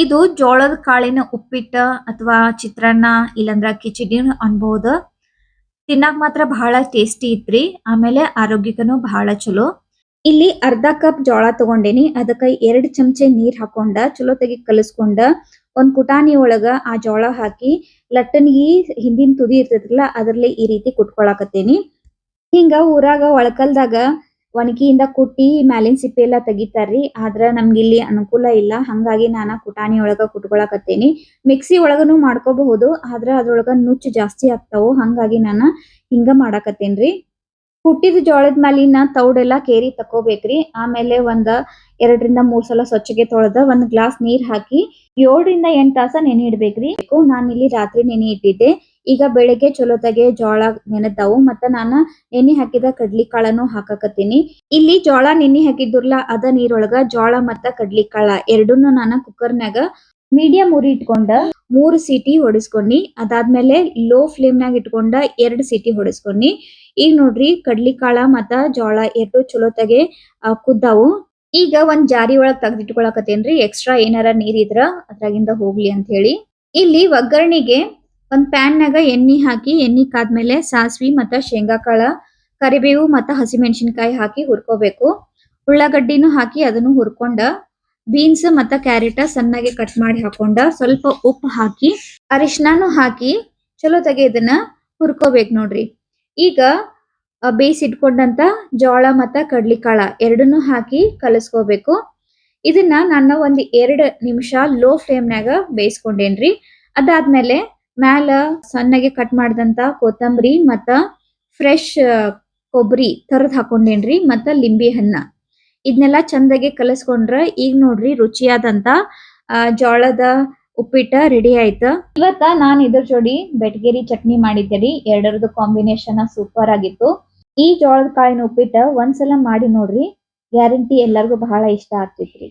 ಇದು ಜೋಳದ ಕಾಳಿನ ಉಪ್ಪಿಟ್ಟ ಅಥವಾ ಚಿತ್ರಾನ್ನ ಇಲ್ಲಂದ್ರ ಕಿಚಡಿ ಅನ್ಬಹುದು. ತಿನ್ನಾಕ ಮಾತ್ರ ಬಹಳ ಟೇಸ್ಟಿ ಇತ್ರಿ. ಆಮೇಲೆ ಆರೋಗ್ಯಕ್ಕನು ಬಹಳ ಚಲೋ. ಇಲ್ಲಿ ಅರ್ಧ ಕಪ್ ಜೋಳ ತಗೊಂಡೇನಿ. ಅದಕ್ಕ 2 ಚಮಚೆ ನೀರ್ ಹಾಕೊಂಡ ಚಲೋತೆಗಿ ಕಲಸ್ಕೊಂಡ ಒಂದ್ ಕುಟಾನಿ ಒಳಗ ಆ ಜೋಳ ಹಾಕಿ ಲಟ್ಟಣಿಗಿ ಹಿಂದಿನ ತುದಿ ಇರ್ತೈತಲ್ಲ ಅದರಲ್ಲಿ ಈ ರೀತಿ ಕುಟ್ಕೊಳಕತ್ತೇನಿ. ಹಿಂಗ ಊರಾಗ ಒಳಕಲ್ದಾಗ ಒಣಗಿಯಿಂದ ಕುಟ್ಟಿ ಮ್ಯಾಲಿನ ಸಿಪ್ಪೆ ಎಲ್ಲ ತೆಗಿತಾರ್ರಿ. ಆದ್ರ ನಮ್ಗಿಲ್ಲಿ ಅನುಕೂಲ ಇಲ್ಲ. ಹಂಗಾಗಿ ನಾನ ಕುಟಾನಿ ಒಳಗ ಕುಟ್ಕೊಳಕತ್ತೇನಿ. ಮಿಕ್ಸಿ ಒಳಗನು ಮಾಡ್ಕೋಬಹುದು. ಆದ್ರ ಅದ್ರೊಳಗ ನುಚ್ಚು ಜಾಸ್ತಿ ಆಗ್ತಾವು. ಹಂಗಾಗಿ ನಾನ ಹಿಂಗ ಮಾಡಾಕತ್ತೇನ್ರಿ. ಕುಟ್ಟಿದ ಜೋಳದ ಮ್ಯಾಲಿನ ತೌಡೆಲ್ಲ ಕೇರಿ ತಕೋಬೇಕ್ರಿ. ಆಮೇಲೆ ಒಂದ್ 2 ರಿಂದ 3 ಸಲ ಸ್ವಚ್ಛಗೆ ತೊಳೆದ ಒಂದ್ ಗ್ಲಾಸ್ ನೀರ್ ಹಾಕಿ 7 ರಿಂದ 8 ತಾಸ ನೆನೆ ಇಡ್ಬೇಕ್ರಿ. ನಾನಿಲ್ಲಿ ರಾತ್ರಿ ನೆನೆ ಇಟ್ಟಿದ್ದೆ. ಈಗ ಬೆಳಗ್ಗೆ ಚಲೋತೆಗೆ ಜೋಳ ನೆನೆತಾವು. ಮತ್ತ ನಾನ ನೆನೆ ಹಾಕಿದ ಕಡ್ಲಿ ಕಾಳನ್ನು ಹಾಕಾಕತ್ತೀನಿ. ಇಲ್ಲಿ ಜೋಳ ನೆನೆ ಹಾಕಿದ್ರಲ್ಲ ಅದ ನೀರೊಳಗ ಜೋಳ ಮತ್ತ ಕಡ್ಲಿ ಕಾಳ ಎರಡನ್ನೂ ನಾನ ಕುಕ್ಕರ್ನ್ಯಾಗ ಮೀಡಿಯಂ ಉರಿ ಇಟ್ಕೊಂಡ 3 ಸೀಟಿ ಹೊಡಿಸ್ಕೊಂಡಿ. ಅದಾದ್ಮೇಲೆ ಲೋ ಫ್ಲೇಮ್ ನಾಗ ಇಟ್ಕೊಂಡ 2 ಸೀಟಿ ಹೊಡಿಸ್ಕೊಂಡಿ. ಈಗ ನೋಡ್ರಿ ಕಡ್ಲಿ ಕಾಳ ಮತ್ತ ಜೋಳ ಎರಡು ಚಲೋತೆಗೆ ಕುದ್ದಾವು. ಈಗ ಒಂದ್ ಜಾರಿ ಒಳಗ್ ತೆಗ್ದಿಟ್ಕೊಳಕತ್ತೇನ್ರಿ. ಎಕ್ಸ್ಟ್ರಾ ಏನಾರ ನೀರ್ ಇದ್ರ ಅದ್ರಾಗಿಂದ ಹೋಗ್ಲಿ ಅಂತ ಹೇಳಿ. ಇಲ್ಲಿ ಒಗ್ಗರಣೆಗೆ ಒಂದ್ ಪ್ಯಾನ್ ನಾಗ ಎಣ್ಣಿ ಹಾಕಿ ಎಣ್ಣಿ ಕಾದ್ಮೇಲೆ ಸಾಸ್ವಿ ಮತ್ತ ಶೇಂಗಾ ಕಾಳ, ಕರಿಬೇವು ಮತ್ತ ಹಸಿಮೆಣಸಿನಕಾಯಿ ಹಾಕಿ ಹುರ್ಕೋಬೇಕು. ಉಳ್ಳಾಗಡ್ಡಿನೂ ಹಾಕಿ ಅದನ್ನು ಹುರ್ಕೊಂಡ ಬೀನ್ಸ್ ಮತ್ತ ಕ್ಯಾರೆಟ್ ಸಣ್ಣಗೆ ಕಟ್ ಮಾಡಿ ಹಾಕೊಂಡ ಸ್ವಲ್ಪ ಉಪ್ಪು ಹಾಕಿ ಅರಿಶಿನಾನು ಹಾಕಿ ಚಲೋತೆಗೆ ಇದನ್ನ ಹುರ್ಕೋಬೇಕು ನೋಡ್ರಿ. ಈಗ ಬೇಯಿಸಿಟ್ಕೊಂಡಂತ ಜೋಳ ಮತ್ತ ಕಡ್ಲಿ ಕಾಳ ಎರಡನ್ನೂ ಹಾಕಿ ಕಲಸ್ಕೋಬೇಕು. ಇದನ್ನ ನಾನು ಒಂದ್ 2 ನಿಮಿಷ ಲೋ ಫ್ಲೇಮ್ ನಾಗ ಬೇಯಿಸ್ಕೊಂಡೇನ್ರಿ. ಅದಾದ್ಮೇಲೆ ಮ್ಯಾಲ ಸಣ್ಣಗೆ ಕಟ್ ಮಾಡಿದಂತ ಕೊತ್ತಂಬರಿ ಮತ್ತ ಫ್ರೆಶ್ ಕೊಬ್ಬರಿ ತರದ್ ಹಾಕೊಂಡೇನ್ರಿ ಮತ್ತ ಲಿಂಬೆ ಹಣ್ಣ ಇದನ್ನೆಲ್ಲ ಚಂದಗೆ ಕಲಸ್ಕೊಂಡ್ರ ಈಗ ನೋಡ್ರಿ ರುಚಿಯಾದಂತ ಜೋಳದ ಉಪ್ಪಿಟ್ಟ ರೆಡಿ ಆಯ್ತ. ಇವತ್ತ ನಾನ್ ಇದ್ರ ಜೋಡಿ ಬೆಟಗೇರಿ ಚಟ್ನಿ ಮಾಡಿದ್ದೇರಿ. ಎರಡರದು ಕಾಂಬಿನೇಷನ್ ಸೂಪರ್ ಆಗಿತ್ತು. ಈ ಜೋಳದ ಕಾಳಿನ ಉಪ್ಪಿಟ್ಟ ಒಂದ್ಸಲ ಮಾಡಿ ನೋಡ್ರಿ. ಗ್ಯಾರಂಟಿ ಎಲ್ಲರಿಗೂ ಬಹಳ ಇಷ್ಟ ಆಗ್ತೈತ್ರಿ.